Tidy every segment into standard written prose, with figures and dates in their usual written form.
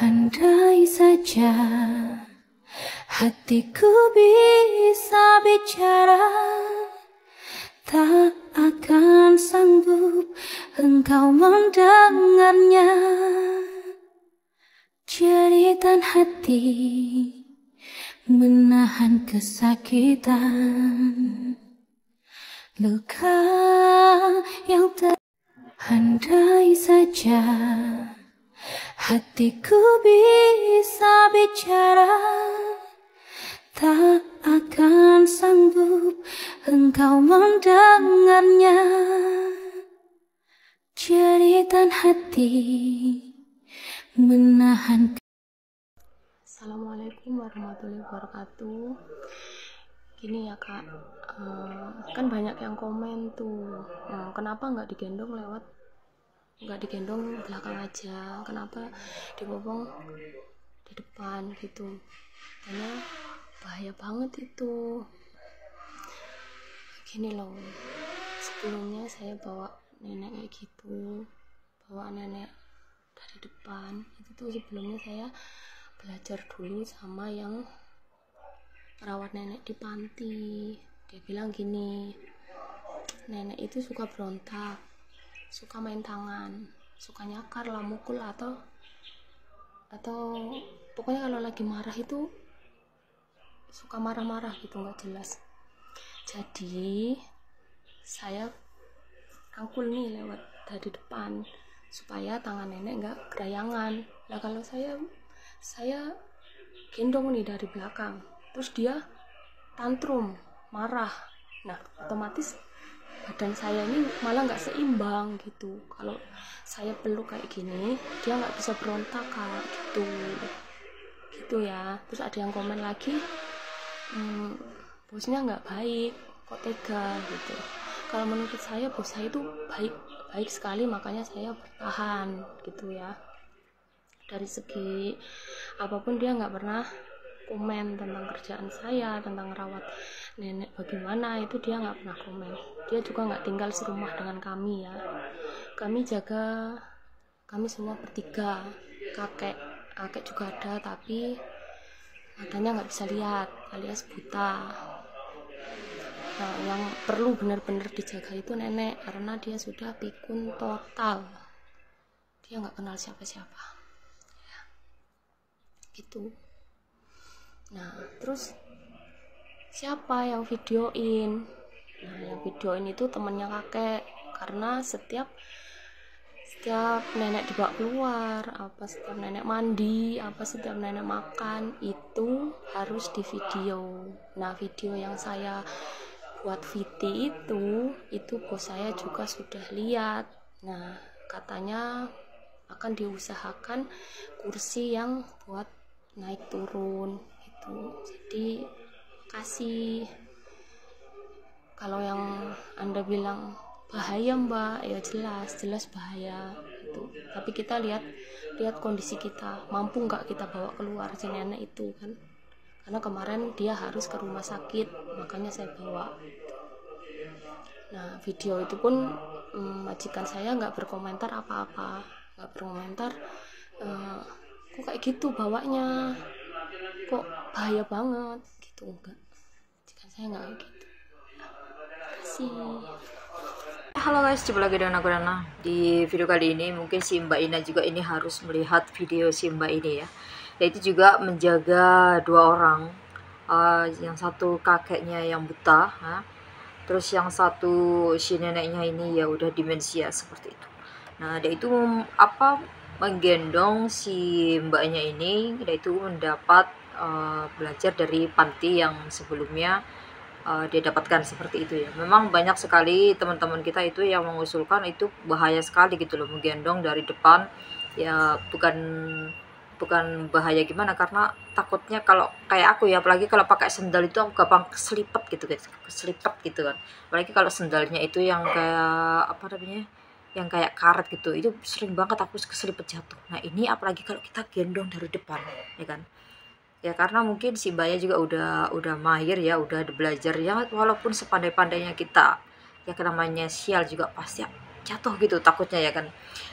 Andai saja hatiku bisa bicara, tak akan sanggup engkau mendengarnya. Jeritan hati menahan kesakitan, luka yang andai saja hatiku bisa bicara, tak akan sanggup engkau mendengarnya. Jeritan hati menahan. Assalamualaikum warahmatullahi wabarakatuh. Gini ya kak, kan banyak yang komen tuh, kenapa nggak digendong belakang aja, kenapa dibopong di depan gitu, karena bahaya banget itu. Gini loh, sebelumnya saya bawa nenek kayak gitu, bawa nenek dari depan itu tuh sebelumnya saya belajar dulu sama yang merawat nenek di panti. Dia bilang gini, nenek itu suka berontak, suka main tangan, suka nyakar lah, mukul atau pokoknya kalau lagi marah itu suka marah-marah gitu, nggak jelas. Jadi saya rangkul nih lewat dari depan supaya tangan nenek nggak gerayangan. Nah kalau saya gendong nih dari belakang, terus dia tantrum, marah, nah otomatis badan saya ini malah nggak seimbang gitu. Kalau saya peluk kayak gini, dia nggak bisa berontak kak, gitu ya. Terus ada yang komen lagi, bosnya nggak baik, kok tega gitu. Kalau menurut saya bos saya itu baik sekali, makanya saya bertahan gitu ya. Dari segi apapun dia nggak pernah komen tentang kerjaan saya, tentang rawat nenek bagaimana, itu dia nggak pernah komen. Dia juga nggak tinggal serumah dengan kami ya. Kami semua bertiga, kakek juga ada, tapi matanya nggak bisa lihat alias buta. Nah, yang perlu benar-benar dijaga itu nenek, karena dia sudah pikun total, dia nggak kenal siapa-siapa ya, gitu. Nah terus siapa yang videoin? Nah yang videoin itu temannya kakek, karena setiap nenek dibawa keluar, setiap nenek mandi, setiap nenek makan itu harus di video. Nah video yang saya buat VT itu bos saya juga sudah lihat. Nah katanya akan diusahakan kursi yang buat naik turun itu. Jadi kasih, kalau yang Anda bilang bahaya mbak, ya jelas bahaya itu. Tapi kita lihat kondisi kita, mampu nggak kita bawa keluar si nenek itu kan. Karena kemarin dia harus ke rumah sakit, makanya saya bawa. Nah video itu pun majikan saya nggak berkomentar apa-apa, nggak berkomentar kok kayak gitu bawanya, kok bahaya banget gitu, enggak. Majikan saya nggak kayak gitu. Kasih. Halo guys, jumpa lagi dengan aku Nana. Di video kali ini mungkin si Mbak Ina juga ini harus melihat video si Mbak ini ya. Yaitu juga menjaga dua orang, yang satu kakeknya yang buta, terus yang satu si neneknya ini ya udah demensia seperti itu. Nah dia itu menggendong si mbaknya ini, dia itu mendapat belajar dari panti yang sebelumnya dia dapatkan seperti itu ya. Memang banyak sekali teman-teman kita itu yang mengusulkan itu bahaya sekali gitu loh, menggendong dari depan ya. Bukan bahaya gimana, karena takutnya kalau kayak aku ya, apalagi kalau pakai sendal itu aku gampang keselipet gitu guys, kan. Apalagi kalau sendalnya itu yang kayak yang kayak karet gitu, itu sering banget aku keselipet jatuh. Nah ini apalagi kalau kita gendong dari depan ya kan. Ya karena mungkin si Mbaknya juga udah mahir ya, udah belajar ya, walaupun sepandai-pandainya kita ya, namanya sial juga pasti jatuh gitu takutnya ya kan.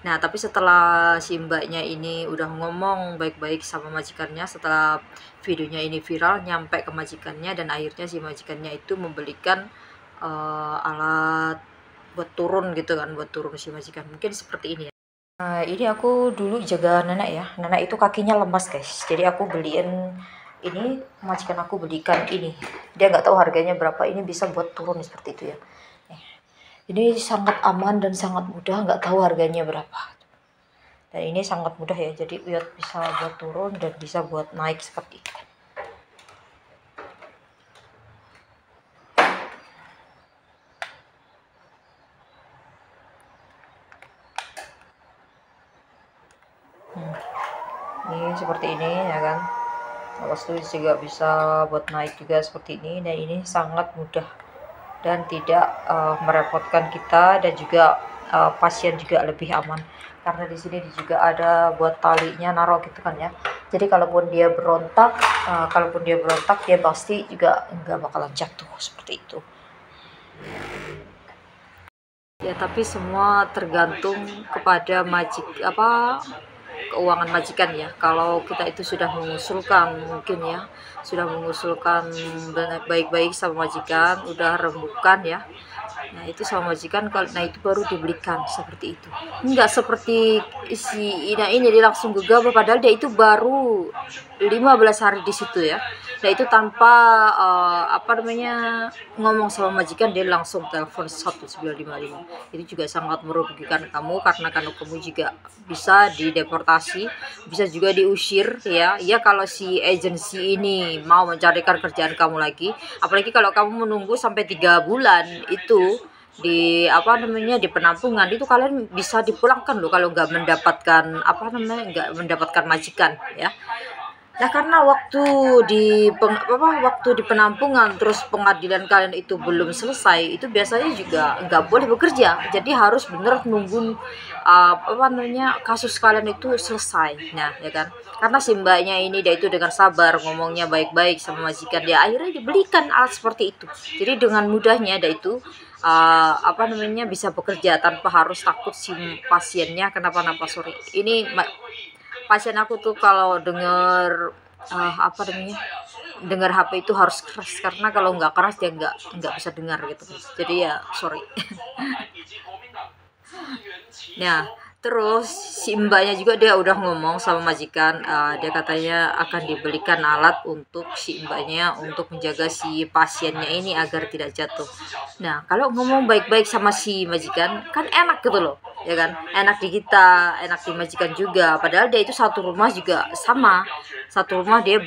Nah tapi setelah si mbaknya ini udah ngomong baik-baik sama majikannya, setelah videonya ini viral nyampe ke majikannya, dan akhirnya si majikannya itu membelikan alat buat turun gitu kan, buat turun si majikan, mungkin seperti ini ya. Nah, ini aku dulu jaga nenek ya, nenek itu kakinya lemas guys, jadi aku beliin ini, majikan aku belikan ini, dia nggak tahu harganya berapa, ini bisa buat turun seperti itu ya. Ini sangat aman dan sangat mudah, nggak tahu harganya berapa, dan ini sangat mudah ya, jadi bisa buat turun dan bisa buat naik seperti itu. Ini seperti ini ya kan, terus itu juga bisa buat naik juga seperti ini, dan ini sangat mudah dan tidak merepotkan kita, dan juga pasien juga lebih aman karena di sini juga ada buat talinya naruh gitu kan ya. Jadi kalaupun dia berontak dia pasti juga nggak bakalan jatuh seperti itu ya. Tapi semua tergantung kepada keuangan majikan ya. Kalau kita itu sudah mengusulkan, mungkin ya sudah mengusulkan baik-baik sama majikan, udah rembukan ya, nah itu sama majikan, nah itu baru dibelikan seperti itu. Enggak seperti si Ina ini dia langsung gegabah, padahal dia itu baru 15 hari di situ ya. Nah itu tanpa ngomong sama majikan, dia langsung telepon 1955. Itu juga sangat merugikan kamu, karena kamu juga bisa dideportasi, bisa juga diusir ya. Ya kalau si agensi ini mau mencarikan kerjaan kamu lagi, apalagi kalau kamu menunggu sampai 3 bulan itu di di penampungan, itu kalian bisa dipulangkan loh kalau nggak mendapatkan majikan ya. Nah karena waktu di penampungan terus pengadilan kalian itu belum selesai, itu biasanya juga nggak boleh bekerja, jadi harus bener nunggu kasus kalian itu selesai. Nah ya kan, karena si mbaknya ini dia itu dengan sabar ngomongnya baik-baik sama majikan, dia akhirnya dibelikan alat seperti itu. Jadi dengan mudahnya dia itu bisa bekerja tanpa harus takut si pasiennya kenapa-napa. Sorry, ini pasien aku tuh kalau dengar dengar HP itu harus keras, karena kalau nggak keras dia nggak bisa dengar gitu. Jadi ya sorry. Nah terus si mbaknya juga dia udah ngomong sama majikan, dia katanya akan dibelikan alat untuk si mbaknya untuk menjaga si pasiennya ini agar tidak jatuh. Nah kalau ngomong baik-baik sama si majikan kan enak gitu loh ya kan, enak di kita, enak di majikan juga, padahal dia itu satu rumah juga sama, satu rumah dia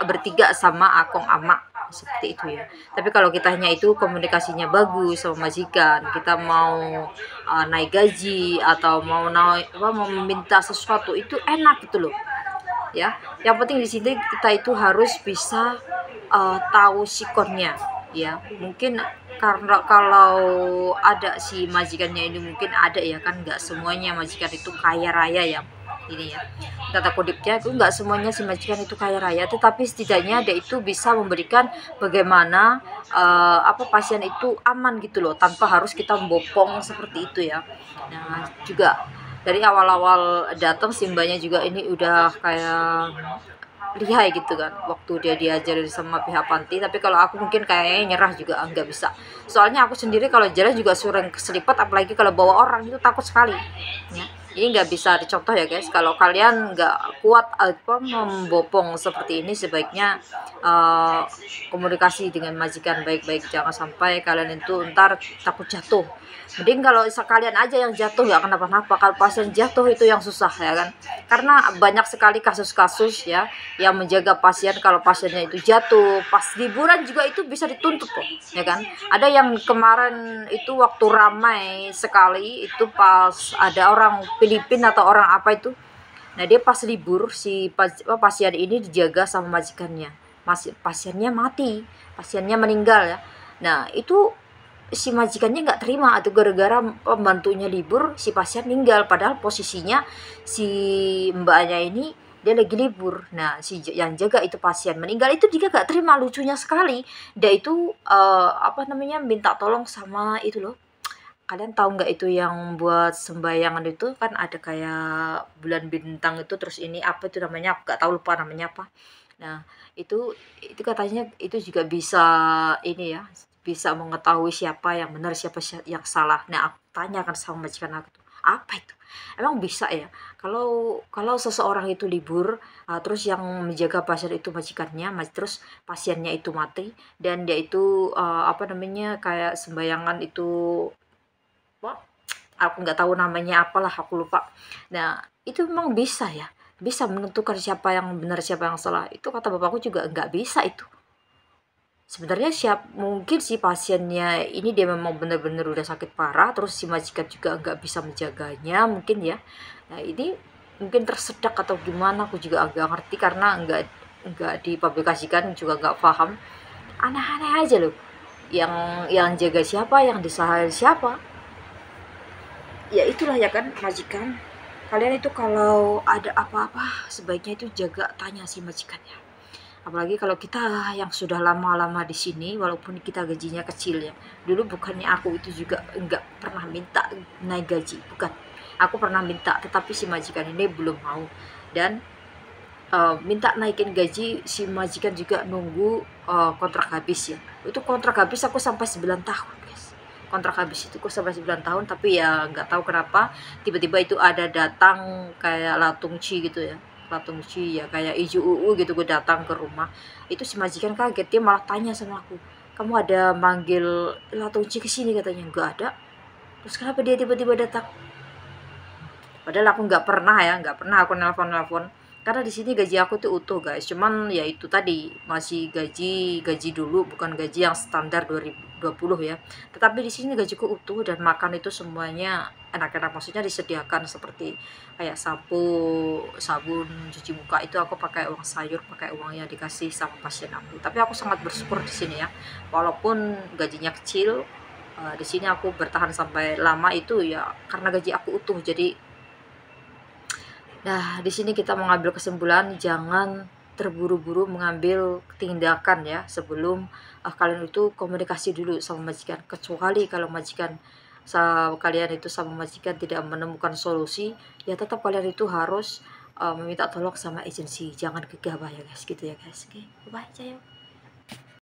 bertiga sama akong ama seperti itu ya. Tapi kalau kitanya itu komunikasinya bagus sama majikan, kita mau naik gaji atau mau meminta sesuatu, itu enak gitu loh ya. Yang penting di sini kita itu harus bisa tahu sikonnya ya. Mungkin karena kalau ada si majikannya ini, mungkin ada ya kan, nggak semuanya majikan itu kaya raya ya. Ini ya kata kutipnya, itu nggak semuanya si majikan itu kaya raya, tetapi setidaknya dia itu bisa memberikan bagaimana pasien itu aman gitu loh, tanpa harus kita membopong seperti itu ya. Nah juga dari awal-awal datang si mbaknya juga ini udah kayak lihai gitu kan, waktu dia diajarin sama pihak panti. Tapi kalau aku mungkin kayaknya nyerah juga, nggak bisa, soalnya aku sendiri kalau jalan juga sering keselipet, apalagi kalau bawa orang itu takut sekali ya. Ini nggak bisa dicontoh ya guys. Kalau kalian nggak kuat membopong seperti ini, sebaiknya komunikasi dengan majikan baik-baik, jangan sampai kalian itu ntar takut jatuh. Mending kalau sekalian aja yang jatuh ya kenapa-napa, kalau pasien jatuh itu yang susah ya kan, karena banyak sekali kasus-kasus ya yang menjaga pasien, kalau pasiennya itu jatuh pas liburan juga itu bisa dituntut kok ya kan. Ada yang kemarin itu waktu ramai sekali itu pas ada orang Filipina atau orang apa itu, nah dia pas libur si pasien ini dijaga sama majikannya, pasiennya mati, pasiennya meninggal ya. Nah itu si majikannya nggak terima, atau gara-gara pembantunya libur si pasien meninggal, padahal posisinya si mbaknya ini dia lagi libur. Nah si yang jaga itu pasien meninggal, itu dia nggak terima. Lucunya sekali dia itu minta tolong sama itu loh, kalian tahu nggak itu yang buat sembayangan itu kan ada kayak bulan bintang itu, terus ini apa itu namanya, aku nggak tahu, lupa namanya apa. Nah, itu katanya itu juga bisa ini ya, bisa mengetahui siapa yang benar, siapa yang salah. Nah, aku tanyakan sama majikan aku tuh, apa itu? Emang bisa ya? Kalau kalau seseorang itu libur, terus yang menjaga pasien itu majikannya, terus pasiennya itu mati dan dia itu apa namanya kayak sembayangan itu, wah, aku nggak tahu namanya apalah, aku lupa. Nah, itu memang bisa ya? Bisa menentukan siapa yang benar, siapa yang salah. Itu kata bapakku juga nggak bisa itu. Sebenarnya mungkin si pasiennya ini dia memang benar-benar udah sakit parah, terus si majikan juga nggak bisa menjaganya, mungkin ya. Nah, ini mungkin tersedak atau gimana, aku juga agak ngerti karena nggak dipublikasikan, juga nggak paham. Aneh-aneh aja loh. Yang jaga siapa, yang disalahin siapa. Ya itulah ya kan majikan. Kalian itu kalau ada apa-apa sebaiknya itu jaga tanya si majikannya. Apalagi kalau kita yang sudah lama-lama di sini, walaupun kita gajinya kecil ya. Dulu bukannya aku itu juga enggak pernah minta naik gaji, bukan. Aku pernah minta, tetapi si majikan ini belum mau. Dan minta naikin gaji, si majikan juga nunggu kontrak habis ya. Itu kontrak habis aku sampai 9 tahun, guys. Kontrak habis itu aku sampai 9 tahun, tapi ya nggak tahu kenapa tiba-tiba itu ada datang kayak latungci gitu ya. Latungci ya kayak ijo gitu, gue datang ke rumah. Itu si majikan kaget, dia malah tanya sama aku, "Kamu ada manggil latungci ke sini?" katanya. "Nggak ada." Terus kenapa dia tiba-tiba datang? Padahal aku nggak pernah aku nelpon-nelpon. Karena di sini gaji aku tuh utuh, guys. Cuman ya itu tadi masih gaji dulu, bukan gaji yang standar 2020 ya. Tetapi di sini gajiku utuh dan makan itu semuanya enak-enak. Maksudnya disediakan seperti kayak sampo, sabun, cuci muka itu aku pakai uang sayur, pakai uang yang dikasih sama pasien aku. Tapi aku sangat bersyukur di sini ya. Walaupun gajinya kecil, di sini aku bertahan sampai lama itu ya karena gaji aku utuh. Jadi nah, di sini kita mengambil kesimpulan jangan terburu-buru mengambil tindakan ya sebelum kalian itu komunikasi dulu sama majikan. Kecuali kalau kalian itu sama majikan tidak menemukan solusi, ya tetap kalian itu harus meminta tolong sama agensi. Jangan gegabah ya guys, gitu ya guys. Oke, bye,